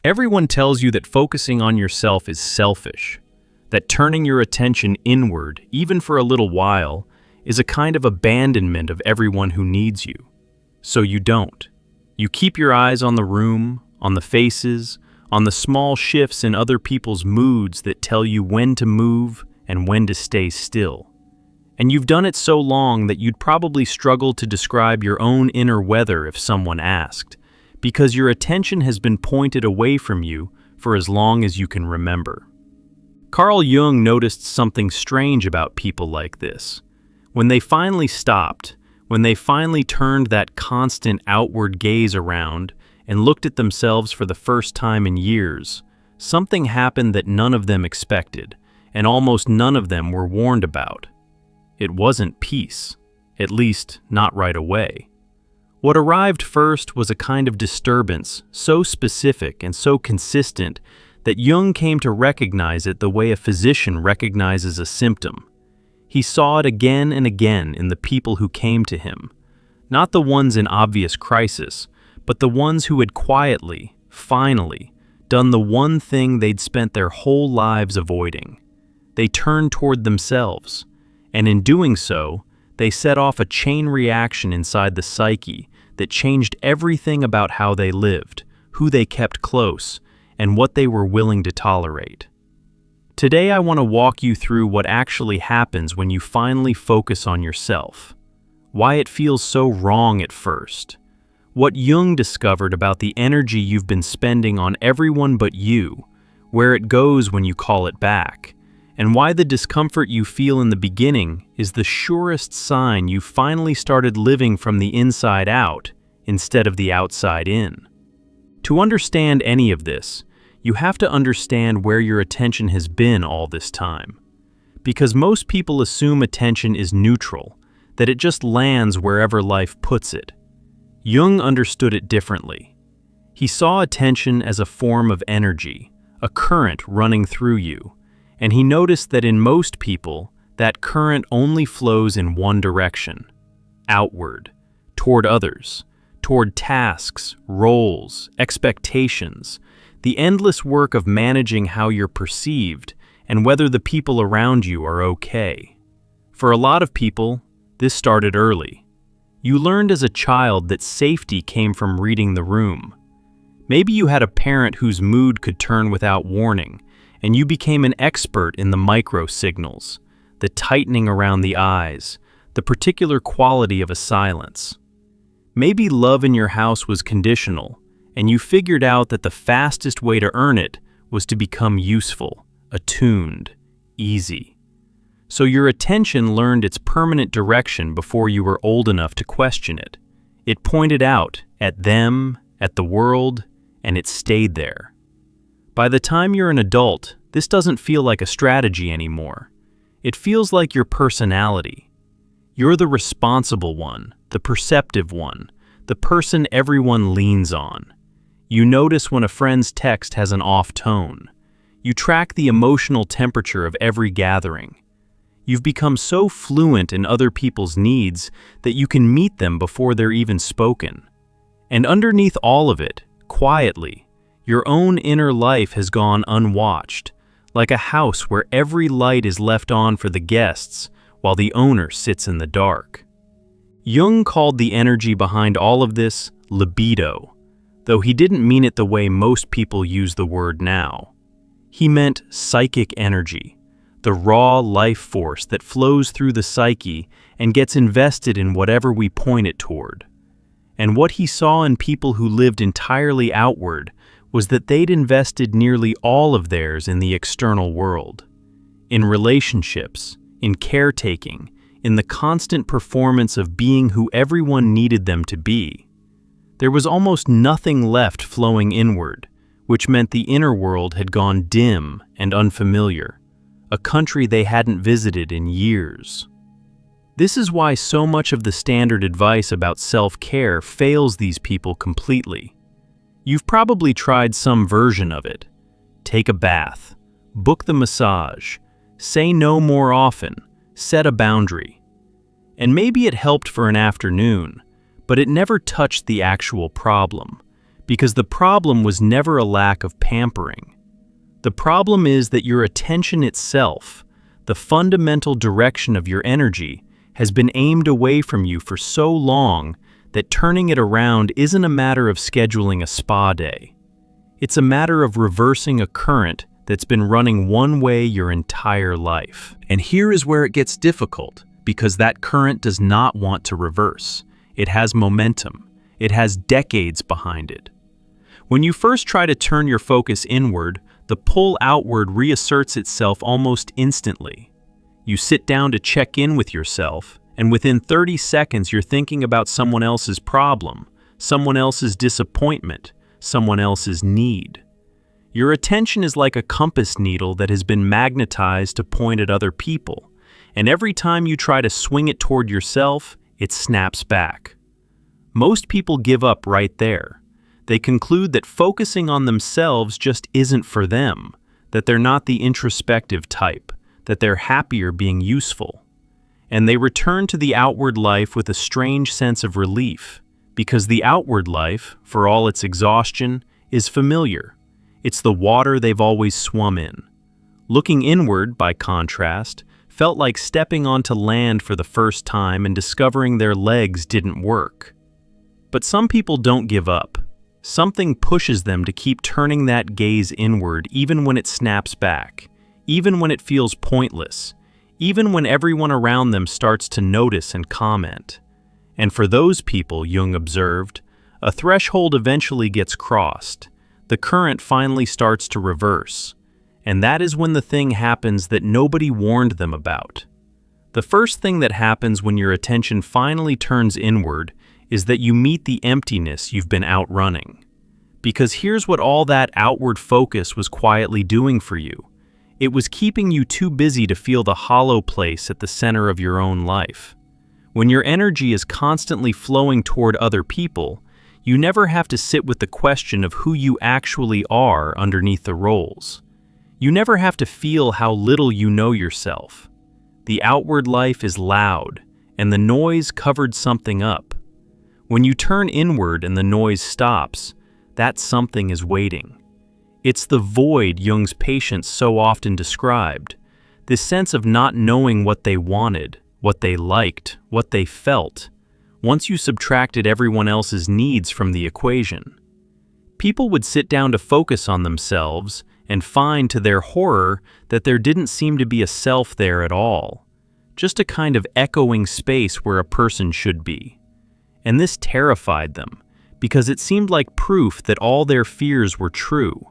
Everyone tells you that focusing on yourself is selfish, that turning your attention inward, even for a little while, is a kind of abandonment of everyone who needs you. So you don't. You keep your eyes on the room, on the faces, on the small shifts in other people's moods that tell you when to move and when to stay still. And you've done it so long that you'd probably struggle to describe your own inner weather if someone asked, because your attention has been pointed away from you for as long as you can remember. Carl Jung noticed something strange about people like this. When they finally stopped, when they finally turned that constant outward gaze around and looked at themselves for the first time in years, something happened that none of them expected, and almost none of them were warned about. It wasn't peace, at least not right away. What arrived first was a kind of disturbance so specific and so consistent that Jung came to recognize it the way a physician recognizes a symptom. He saw it again and again in the people who came to him, not the ones in obvious crisis, but the ones who had quietly, finally, done the one thing they'd spent their whole lives avoiding. They turned toward themselves, and in doing so, they set off a chain reaction inside the psyche that changed everything about how they lived, who they kept close, and what they were willing to tolerate. Today I want to walk you through what actually happens when you finally focus on yourself, why it feels so wrong at first, what Jung discovered about the energy you've been spending on everyone but you, where it goes when you call it back, and why the discomfort you feel in the beginning is the surest sign you finally started living from the inside out instead of the outside in. To understand any of this, you have to understand where your attention has been all this time. Because most people assume attention is neutral, that it just lands wherever life puts it. Jung understood it differently. He saw attention as a form of energy, a current running through you, and he noticed that in most people, that current only flows in one direction, outward, toward others, toward tasks, roles, expectations, the endless work of managing how you're perceived and whether the people around you are okay. For a lot of people, this started early. You learned as a child that safety came from reading the room. Maybe you had a parent whose mood could turn without warning, and you became an expert in the micro signals, the tightening around the eyes, the particular quality of a silence. Maybe love in your house was conditional, and you figured out that the fastest way to earn it was to become useful, attuned, easy. So your attention learned its permanent direction before you were old enough to question it. It pointed out, at them, at the world, and it stayed there. By the time you're an adult, this doesn't feel like a strategy anymore. It feels like your personality. You're the responsible one, the perceptive one, the person everyone leans on. You notice when a friend's text has an off tone. You track the emotional temperature of every gathering. You've become so fluent in other people's needs that you can meet them before they're even spoken. And underneath all of it, quietly, your own inner life has gone unwatched, like a house where every light is left on for the guests while the owner sits in the dark. Jung called the energy behind all of this libido, though he didn't mean it the way most people use the word now. He meant psychic energy, the raw life force that flows through the psyche and gets invested in whatever we point it toward. And what he saw in people who lived entirely outward was that they'd invested nearly all of theirs in the external world, in relationships, in caretaking, in the constant performance of being who everyone needed them to be. There was almost nothing left flowing inward, which meant the inner world had gone dim and unfamiliar, a country they hadn't visited in years. This is why so much of the standard advice about self-care fails these people completely. You've probably tried some version of it. Take a bath, book the massage, say no more often, set a boundary. And maybe it helped for an afternoon, but it never touched the actual problem, because the problem was never a lack of pampering. The problem is that your attention itself, the fundamental direction of your energy, has been aimed away from you for so long that turning it around isn't a matter of scheduling a spa day. It's a matter of reversing a current that's been running one way your entire life. And here is where it gets difficult, because that current does not want to reverse. It has momentum. It has decades behind it. When you first try to turn your focus inward, the pull outward reasserts itself almost instantly. You sit down to check in with yourself, and within 30 seconds you're thinking about someone else's problem, someone else's disappointment, someone else's need. Your attention is like a compass needle that has been magnetized to point at other people, and every time you try to swing it toward yourself, it snaps back. Most people give up right there. They conclude that focusing on themselves just isn't for them, that they're not the introspective type, that they're happier being useful. And they return to the outward life with a strange sense of relief, because the outward life, for all its exhaustion, is familiar. It's the water they've always swum in. Looking inward, by contrast, felt like stepping onto land for the first time and discovering their legs didn't work. But some people don't give up. Something pushes them to keep turning that gaze inward even when it snaps back, even when it feels pointless, even when everyone around them starts to notice and comment. And for those people, Jung observed, a threshold eventually gets crossed. The current finally starts to reverse. And that is when the thing happens that nobody warned them about. The first thing that happens when your attention finally turns inward is that you meet the emptiness you've been outrunning. Because here's what all that outward focus was quietly doing for you. It was keeping you too busy to feel the hollow place at the center of your own life. When your energy is constantly flowing toward other people, you never have to sit with the question of who you actually are underneath the roles. You never have to feel how little you know yourself. The outward life is loud, and the noise covered something up. When you turn inward and the noise stops, that something is waiting. It's the void Jung's patients so often described, this sense of not knowing what they wanted, what they liked, what they felt, once you subtracted everyone else's needs from the equation. People would sit down to focus on themselves and find to their horror that there didn't seem to be a self there at all, just a kind of echoing space where a person should be. And this terrified them, because it seemed like proof that all their fears were true,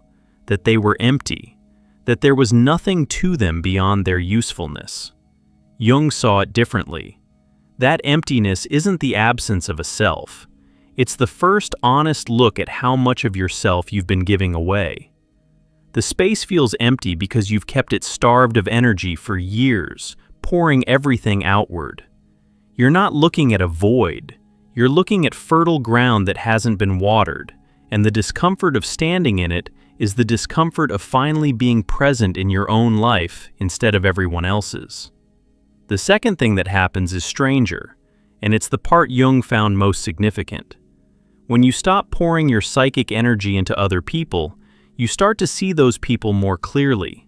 that they were empty, that there was nothing to them beyond their usefulness. Jung saw it differently. That emptiness isn't the absence of a self. It's the first honest look at how much of yourself you've been giving away. The space feels empty because you've kept it starved of energy for years, pouring everything outward. You're not looking at a void. You're looking at fertile ground that hasn't been watered, and the discomfort of standing in it is the discomfort of finally being present in your own life instead of everyone else's. The second thing that happens is stranger, and it's the part Jung found most significant. When you stop pouring your psychic energy into other people, you start to see those people more clearly.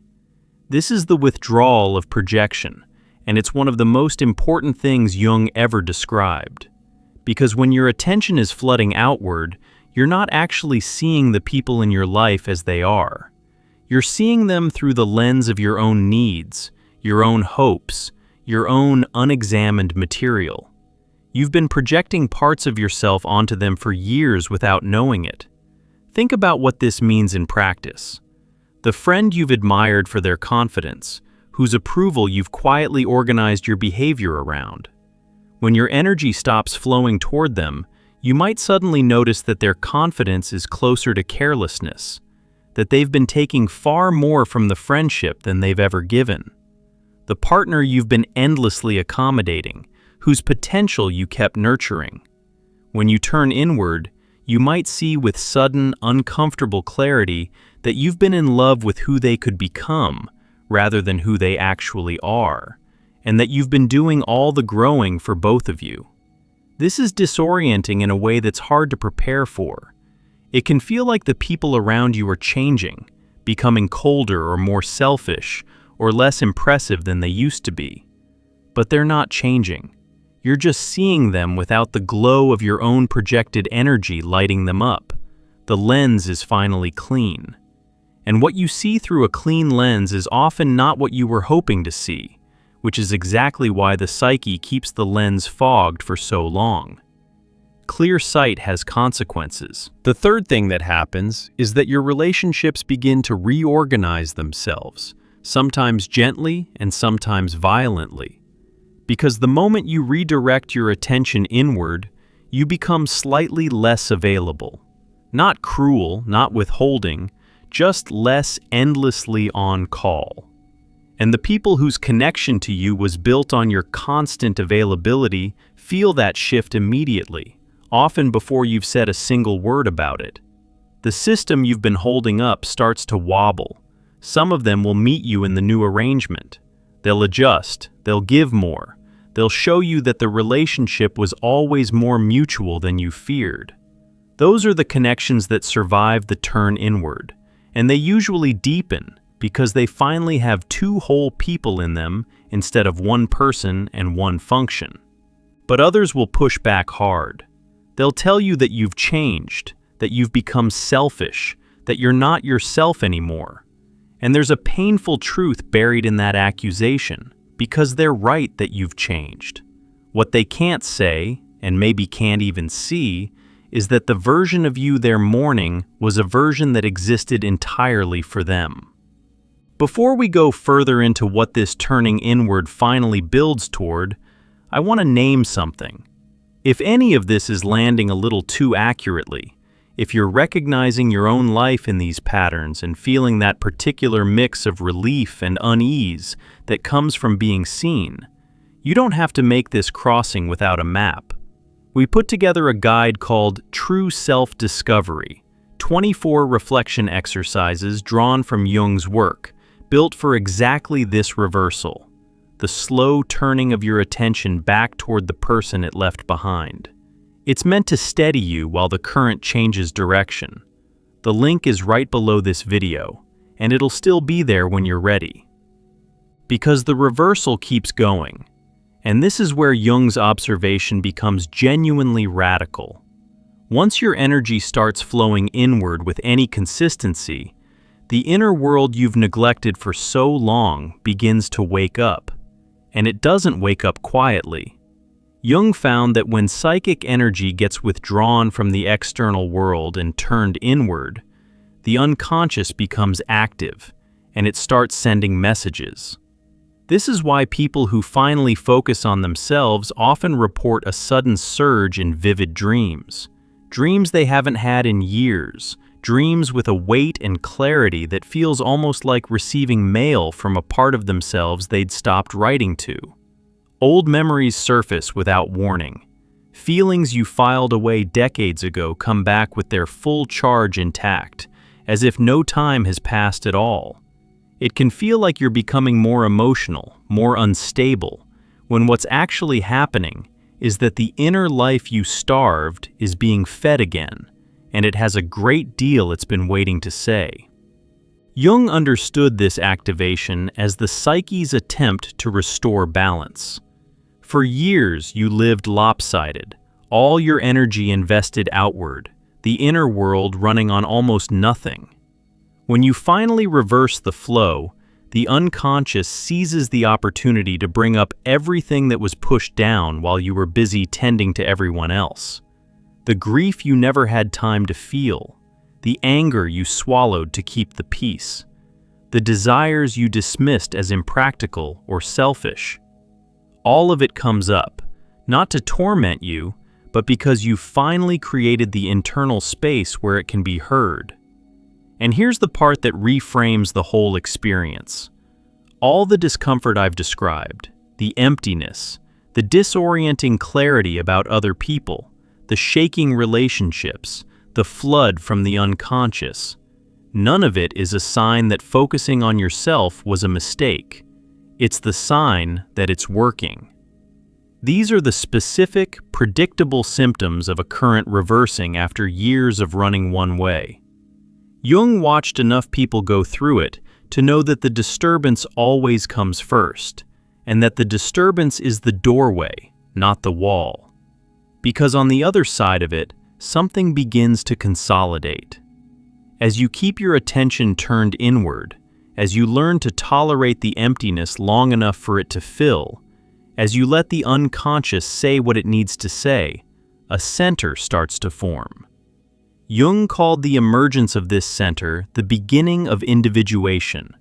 This is the withdrawal of projection, and it's one of the most important things Jung ever described. Because when your attention is flooding outward, you're not actually seeing the people in your life as they are. You're seeing them through the lens of your own needs, your own hopes, your own unexamined material. You've been projecting parts of yourself onto them for years without knowing it. Think about what this means in practice. The friend you've admired for their confidence, whose approval you've quietly organized your behavior around. When your energy stops flowing toward them, you might suddenly notice that their confidence is closer to carelessness, that they've been taking far more from the friendship than they've ever given. The partner you've been endlessly accommodating, whose potential you kept nurturing. When you turn inward, you might see with sudden, uncomfortable clarity that you've been in love with who they could become, rather than who they actually are, and that you've been doing all the growing for both of you. This is disorienting in a way that's hard to prepare for. It can feel like the people around you are changing, becoming colder or more selfish or less impressive than they used to be. But they're not changing. You're just seeing them without the glow of your own projected energy lighting them up. The lens is finally clean. And what you see through a clean lens is often not what you were hoping to see, which is exactly why the psyche keeps the lens fogged for so long. Clear sight has consequences. The third thing that happens is that your relationships begin to reorganize themselves, sometimes gently and sometimes violently. Because the moment you redirect your attention inward, you become slightly less available. Not cruel, not withholding, just less endlessly on call. And the people whose connection to you was built on your constant availability feel that shift immediately, often before you've said a single word about it. The system you've been holding up starts to wobble. Some of them will meet you in the new arrangement. They'll adjust, they'll give more. They'll show you that the relationship was always more mutual than you feared. Those are the connections that survive the turn inward, and they usually deepen because they finally have two whole people in them instead of one person and one function. But others will push back hard. They'll tell you that you've changed, that you've become selfish, that you're not yourself anymore. And there's a painful truth buried in that accusation, because they're right that you've changed. What they can't say, and maybe can't even see, is that the version of you they're mourning was a version that existed entirely for them. Before we go further into what this turning inward finally builds toward, I want to name something. If any of this is landing a little too accurately, if you're recognizing your own life in these patterns and feeling that particular mix of relief and unease that comes from being seen, you don't have to make this crossing without a map. We put together a guide called True Self-Discovery, 24 reflection exercises drawn from Jung's work, built for exactly this reversal, the slow turning of your attention back toward the person it left behind. It's meant to steady you while the current changes direction. The link is right below this video, and it'll still be there when you're ready. Because the reversal keeps going, and this is where Jung's observation becomes genuinely radical. Once your energy starts flowing inward with any consistency, the inner world you've neglected for so long begins to wake up. And it doesn't wake up quietly. Jung found that when psychic energy gets withdrawn from the external world and turned inward, the unconscious becomes active, and it starts sending messages. This is why people who finally focus on themselves often report a sudden surge in vivid dreams. Dreams they haven't had in years, dreams with a weight and clarity that feels almost like receiving mail from a part of themselves they'd stopped writing to. Old memories surface without warning. Feelings you filed away decades ago come back with their full charge intact, as if no time has passed at all. It can feel like you're becoming more emotional, more unstable, when what's actually happening is that the inner life you starved is being fed again, and it has a great deal it's been waiting to say. Jung understood this activation as the psyche's attempt to restore balance. For years you lived lopsided, all your energy invested outward, the inner world running on almost nothing. When you finally reverse the flow, the unconscious seizes the opportunity to bring up everything that was pushed down while you were busy tending to everyone else. The grief you never had time to feel, the anger you swallowed to keep the peace, the desires you dismissed as impractical or selfish. All of it comes up, not to torment you, but because you finally created the internal space where it can be heard. And here's the part that reframes the whole experience. All the discomfort I've described, the emptiness, the disorienting clarity about other people, the shaking relationships, the flood from the unconscious, none of it is a sign that focusing on yourself was a mistake. It's the sign that it's working. These are the specific, predictable symptoms of a current reversing after years of running one way. Jung watched enough people go through it to know that the disturbance always comes first, and that the disturbance is the doorway, not the wall. Because on the other side of it, something begins to consolidate. As you keep your attention turned inward, as you learn to tolerate the emptiness long enough for it to fill, as you let the unconscious say what it needs to say, a center starts to form. Jung called the emergence of this center the beginning of individuation,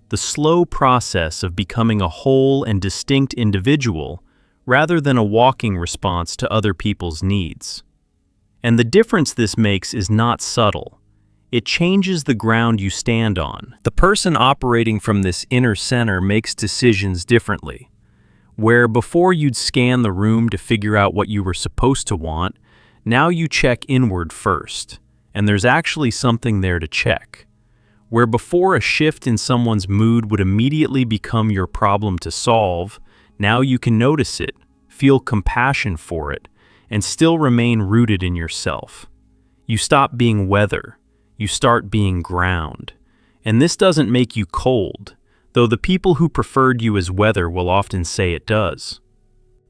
the slow process of becoming a whole and distinct individual rather than a walking response to other people's needs. And the difference this makes is not subtle. It changes the ground you stand on. The person operating from this inner center makes decisions differently. Where before you'd scan the room to figure out what you were supposed to want, now you check inward first, and there's actually something there to check. Where before a shift in someone's mood would immediately become your problem to solve, now you can notice it, feel compassion for it, and still remain rooted in yourself. You stop being weather, you start being ground. And this doesn't make you cold, though the people who preferred you as weather will often say it does.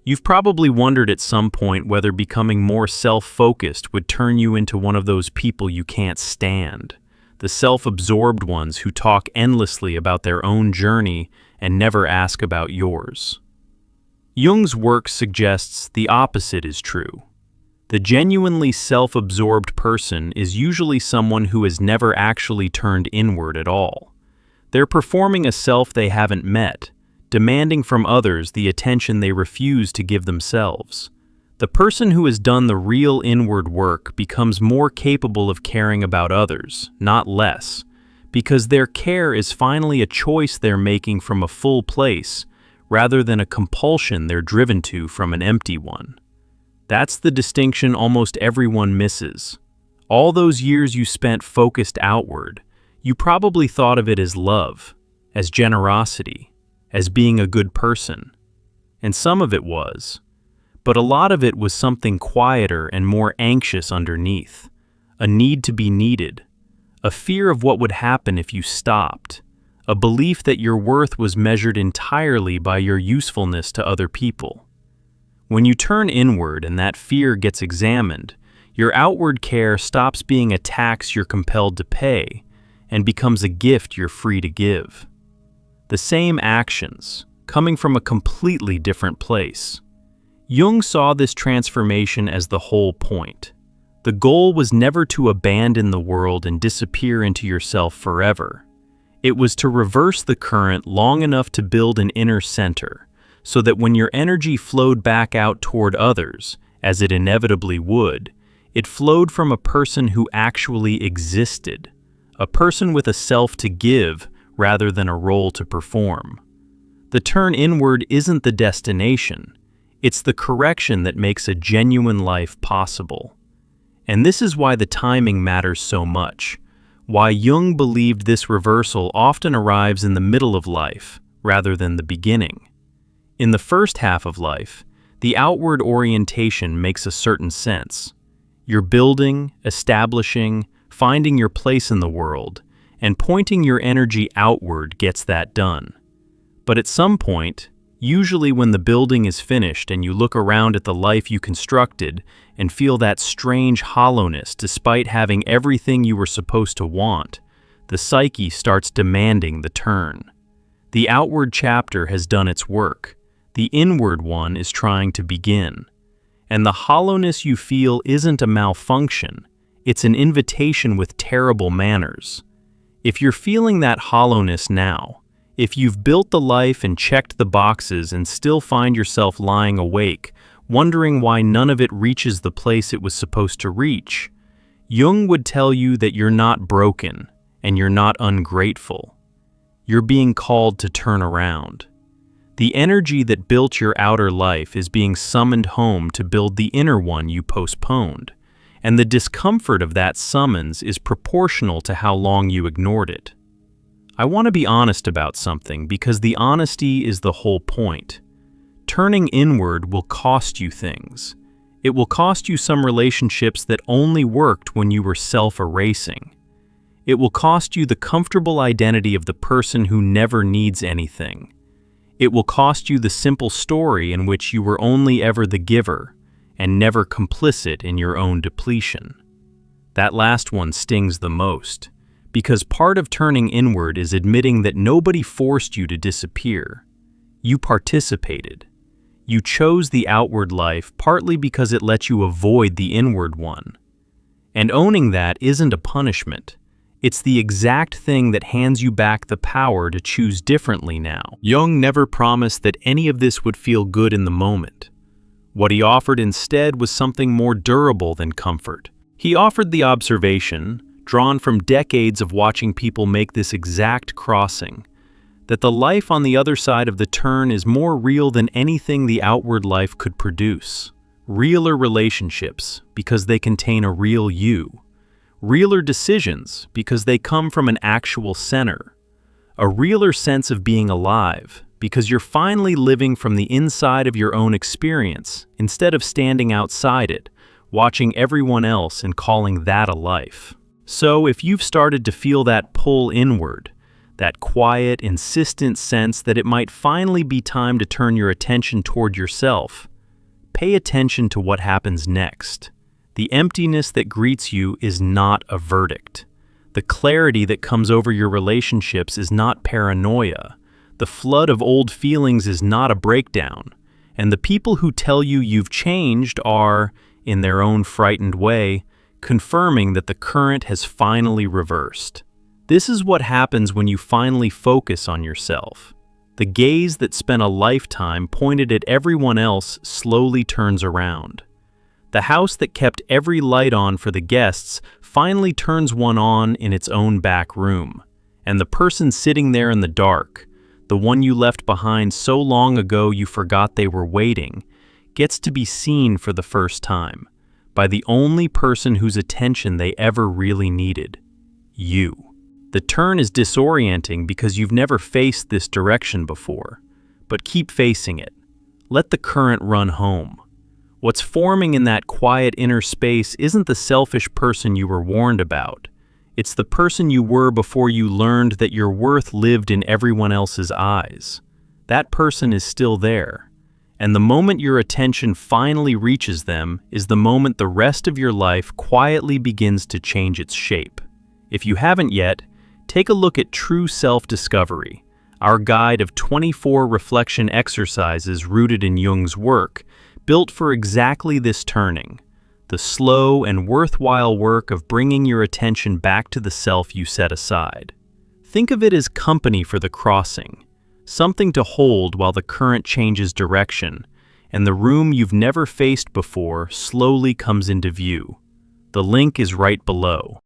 You've probably wondered at some point whether becoming more self-focused would turn you into one of those people you can't stand, the self-absorbed ones who talk endlessly about their own journey and never ask about yours. Jung's work suggests the opposite is true. The genuinely self-absorbed person is usually someone who has never actually turned inward at all. They're performing a self they haven't met, demanding from others the attention they refuse to give themselves. The person who has done the real inward work becomes more capable of caring about others, not less, because their care is finally a choice they're making from a full place, rather than a compulsion they're driven to from an empty one. That's the distinction almost everyone misses. All those years you spent focused outward, you probably thought of it as love, as generosity, as being a good person. And some of it was. But a lot of it was something quieter and more anxious underneath. A need to be needed. A fear of what would happen if you stopped. A belief that your worth was measured entirely by your usefulness to other people. When you turn inward and that fear gets examined, your outward care stops being a tax you're compelled to pay and becomes a gift you're free to give. The same actions, coming from a completely different place. Jung saw this transformation as the whole point. The goal was never to abandon the world and disappear into yourself forever. It was to reverse the current long enough to build an inner center, so that when your energy flowed back out toward others, as it inevitably would, it flowed from a person who actually existed. A person with a self to give rather than a role to perform. The turn inward isn't the destination, it's the correction that makes a genuine life possible. And this is why the timing matters so much, why Jung believed this reversal often arrives in the middle of life rather than the beginning. In the first half of life, the outward orientation makes a certain sense. You're building, establishing, finding your place in the world, and pointing your energy outward gets that done. But at some point, usually when the building is finished and you look around at the life you constructed and feel that strange hollowness despite having everything you were supposed to want, the psyche starts demanding the turn. The outward chapter has done its work. The inward one is trying to begin. And the hollowness you feel isn't a malfunction. It's an invitation with terrible manners. If you're feeling that hollowness now, if you've built the life and checked the boxes and still find yourself lying awake, wondering why none of it reaches the place it was supposed to reach, Jung would tell you that you're not broken and you're not ungrateful. You're being called to turn around. The energy that built your outer life is being summoned home to build the inner one you postponed. And the discomfort of that summons is proportional to how long you ignored it. I want to be honest about something because the honesty is the whole point. turning inward will cost you things. It will cost you some relationships that only worked when you were self-erasing. It will cost you the comfortable identity of the person who never needs anything. It will cost you the simple story in which you were only ever the giver and never complicit in your own depletion. That last one stings the most, because part of turning inward is admitting that nobody forced you to disappear. You participated. You chose the outward life partly because it let you avoid the inward one. And owning that isn't a punishment. It's the exact thing that hands you back the power to choose differently now. Jung never promised that any of this would feel good in the moment. What he offered instead was something more durable than comfort. He offered the observation, drawn from decades of watching people make this exact crossing, that the life on the other side of the turn is more real than anything the outward life could produce. Realer relationships, because they contain a real you. Realer decisions, because they come from an actual center. A realer sense of being alive, because you're finally living from the inside of your own experience, instead of standing outside it, watching everyone else and calling that a life. So if you've started to feel that pull inward, that quiet, insistent sense that it might finally be time to turn your attention toward yourself, pay attention to what happens next. The emptiness that greets you is not a verdict. The clarity that comes over your relationships is not paranoia. The flood of old feelings is not a breakdown. And the people who tell you you've changed are, in their own frightened way, confirming that the current has finally reversed. This is what happens when you finally focus on yourself. The gaze that spent a lifetime pointed at everyone else slowly turns around. The house that kept every light on for the guests finally turns one on in its own back room. And the person sitting there in the dark, the one you left behind so long ago you forgot they were waiting, gets to be seen for the first time by the only person whose attention they ever really needed, you. The turn is disorienting because you've never faced this direction before, but keep facing it. Let the current run home. What's forming in that quiet inner space isn't the selfish person you were warned about. It's the person you were before you learned that your worth lived in everyone else's eyes. That person is still there. And the moment your attention finally reaches them is the moment the rest of your life quietly begins to change its shape. If you haven't yet, take a look at True Self-Discovery, our guide of 24 reflection exercises rooted in Jung's work, built for exactly this turning, the slow and worthwhile work of bringing your attention back to the self you set aside. Think of it as company for the crossing, something to hold while the current changes direction, and the room you've never faced before slowly comes into view. The link is right below.